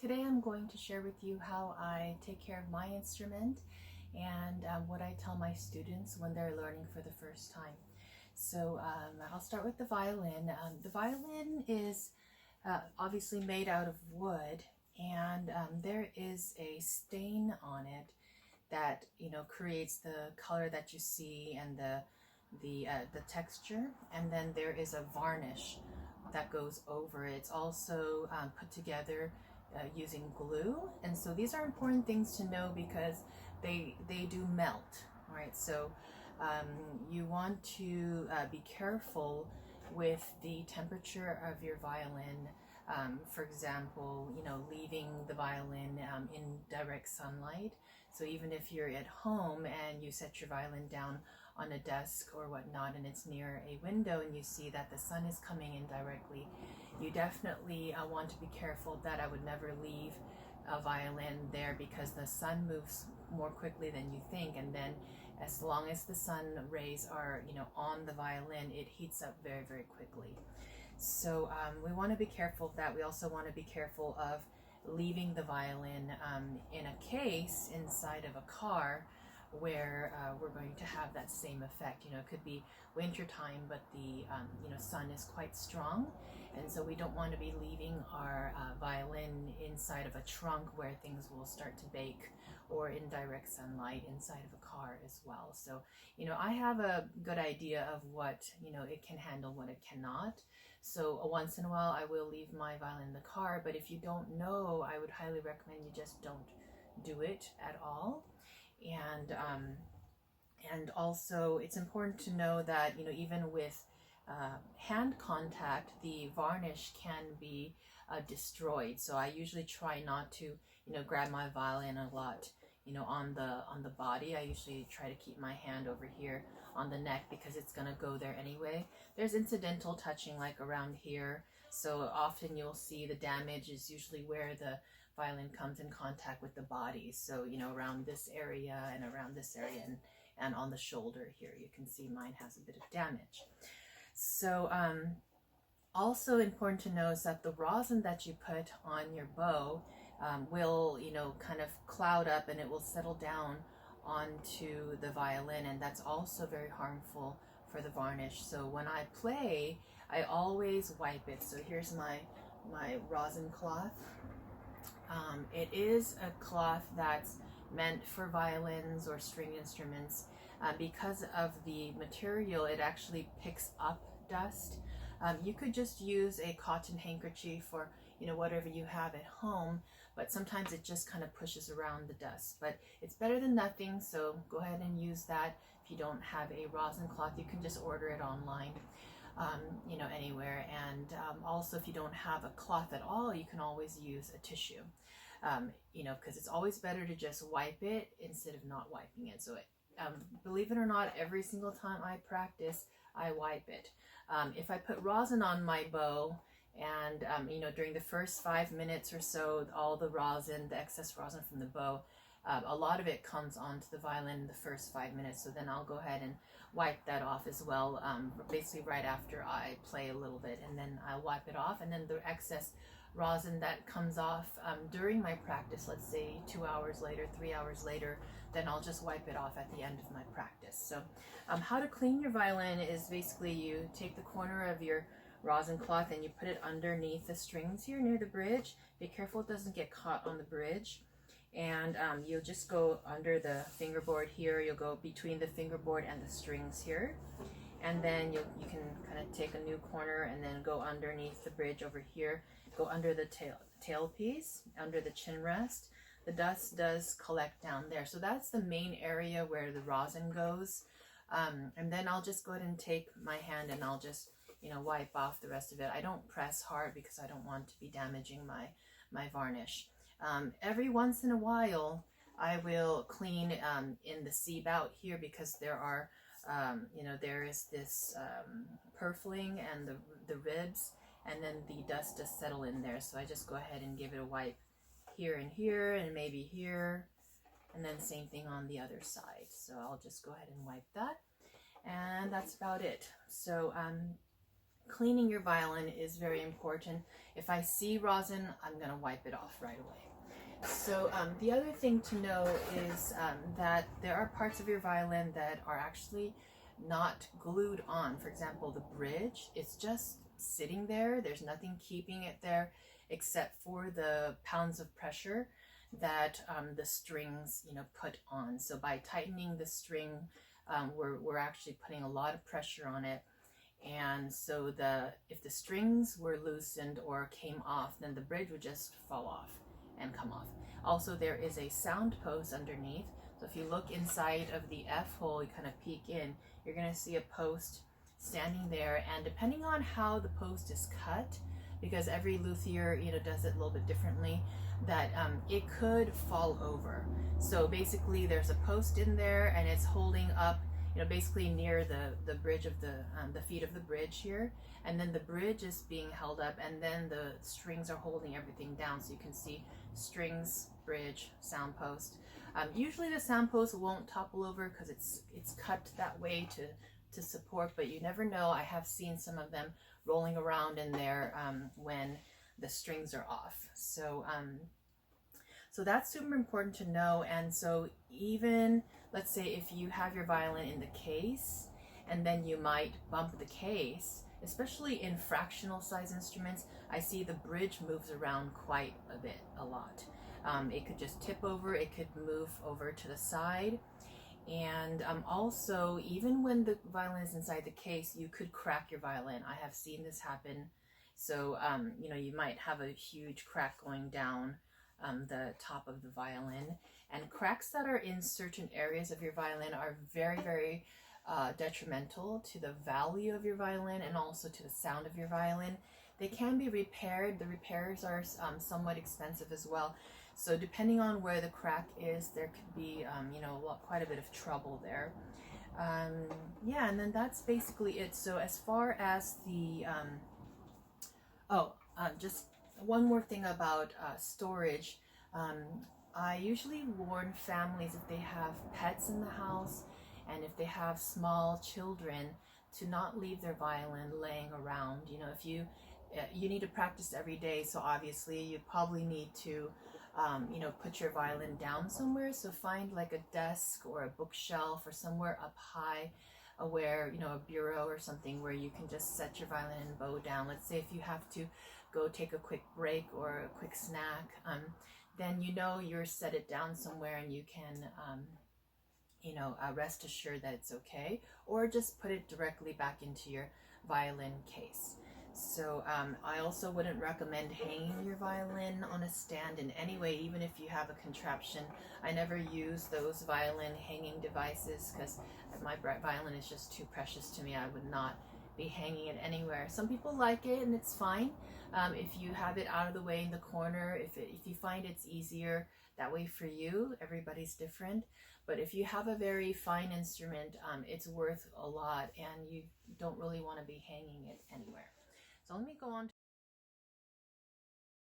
Today I'm going to share with you how I take care of my instrument and what I tell my students when they're learning for the first time. So I'll start with the violin. The violin is obviously made out of wood, and there is a stain on it that creates the color that you see and the texture, and then there is a varnish that goes over it. It's also put together using glue, and so these are important things to know because they do melt, right? So you want to be careful with the temperature of your violin. For example, leaving the violin in direct sunlight. So even if you're at home and you set your violin down on a desk or whatnot and it's near a window and you see that the sun is coming in directly, you definitely want to be careful that I would never leave a violin there, because the sun moves more quickly than you think, and then as long as the sun rays are on the violin, it heats up very, very quickly. So we want to be careful of that. We also want to be careful of leaving the violin in a case inside of a car where we're going to have that same effect. It could be winter time, but the sun is quite strong, and so we don't want to be leaving our violin inside of a trunk where things will start to bake, or in direct sunlight inside of a car as well. So I have a good idea of what it can handle, what it cannot. So once in a while I will leave my violin in the car, but if you don't know, I would highly recommend you just don't do it at all. And also it's important to know that even with hand contact, the varnish can be destroyed. So I usually try not to grab my violin a lot on the body. I usually try to keep my hand over here on the neck because it's going to go there anyway. There's incidental touching like around here, so often you'll see the damage is usually where the violin comes in contact with the body. So around this area and around this area, and on the shoulder here, you can see mine has a bit of damage. So also important to know is that the rosin that you put on your bow will kind of cloud up, and it will settle down onto the violin, and that's also very harmful for the varnish. So when I play, I always wipe it. So here's my rosin cloth. It is a cloth that's meant for violins or string instruments. Because of the material, it actually picks up dust. You could just use a cotton handkerchief or whatever you have at home, but sometimes it just kind of pushes around the dust. But it's better than nothing, so go ahead and use that. If you don't have a rosin cloth, you can just order it online, anywhere. And also, if you don't have a cloth at all, you can always use a tissue, because it's always better to just wipe it instead of not wiping it. So believe it or not, every single time I practice, I wipe it. If I put rosin on my bow, and during the first 5 minutes or so, all the rosin, the excess rosin from the bow, a lot of it comes onto the violin in the first 5 minutes. So then I'll go ahead and wipe that off as well, basically right after I play a little bit, and then I'll wipe it off. And then the excess rosin that comes off during my practice, let's say 2 hours later, 3 hours later, then I'll just wipe it off at the end of my practice. So how to clean your violin is basically you take the corner of your rosin cloth and you put it underneath the strings here near the bridge. Be careful it doesn't get caught on the bridge. And you'll just go under the fingerboard here. You'll go between the fingerboard and the strings here. And then you can kind of take a new corner and then go underneath the bridge over here. Go under the tailpiece, under the chin rest. The dust does collect down there. So that's the main area where the rosin goes. And then I'll just go ahead and take my hand and I'll just wipe off the rest of it. I don't press hard because I don't want to be damaging my varnish. Every once in a while, I will clean in the C-bout here, because there are, there is this purfling and the ribs, and then the dust does settle in there. So I just go ahead and give it a wipe here and maybe here, and then same thing on the other side. So I'll just go ahead and wipe that, and that's about it. So cleaning your violin is very important. If I see rosin, I'm going to wipe it off right away. So the other thing to know is that there are parts of your violin that are actually not glued on. For example, the bridge, it's just sitting there. There's nothing keeping it there except for the pounds of pressure that the strings, put on. So by tightening the string, we're actually putting a lot of pressure on it. And so if the strings were loosened or came off, then the bridge would just fall off and come off. Also, there is a sound post underneath. So if you look inside of the F hole, you kind of peek in, you're going to see a post standing there. And depending on how the post is cut, because every luthier, does it a little bit differently, that it could fall over. So basically, there's a post in there, and it's holding up, basically near the bridge of the feet of the bridge here, and then the bridge is being held up, and then the strings are holding everything down. So you can see strings, bridge, sound post. Usually the sound post won't topple over because it's cut that way to support, but you never know. I have seen some of them rolling around in there when the strings are off. So so that's super important to know. And so even, let's say if you have your violin in the case and then you might bump the case, especially in fractional size instruments, I see the bridge moves around quite a lot. It could just tip over, it could move over to the side. And also, even when the violin is inside the case, you could crack your violin. I have seen this happen. So, you might have a huge crack going down the top of the violin. And cracks that are in certain areas of your violin are very, very detrimental to the value of your violin and also to the sound of your violin. They can be repaired. The repairs are somewhat expensive as well. So depending on where the crack is, there could be, quite a bit of trouble there. Yeah, and then that's basically it. So as far as the, just one more thing about storage. I usually warn families if they have pets in the house and if they have small children to not leave their violin laying around. If you need to practice every day, so obviously you probably need to put your violin down somewhere. So find like a desk or a bookshelf or somewhere up high where, a bureau or something where you can just set your violin and bow down. Let's say if you have to go take a quick break or a quick snack, then you're set it down somewhere and you can, rest assured that it's okay, or just put it directly back into your violin case. So I also wouldn't recommend hanging your violin on a stand in any way, even if you have a contraption. I never use those violin hanging devices because my violin is just too precious to me. I would not be hanging it anywhere. Some people like it and it's fine. If you have it out of the way in the corner, if you find it's easier that way for you, everybody's different. But if you have a very fine instrument, it's worth a lot and you don't really want to be hanging it anywhere. So let me go on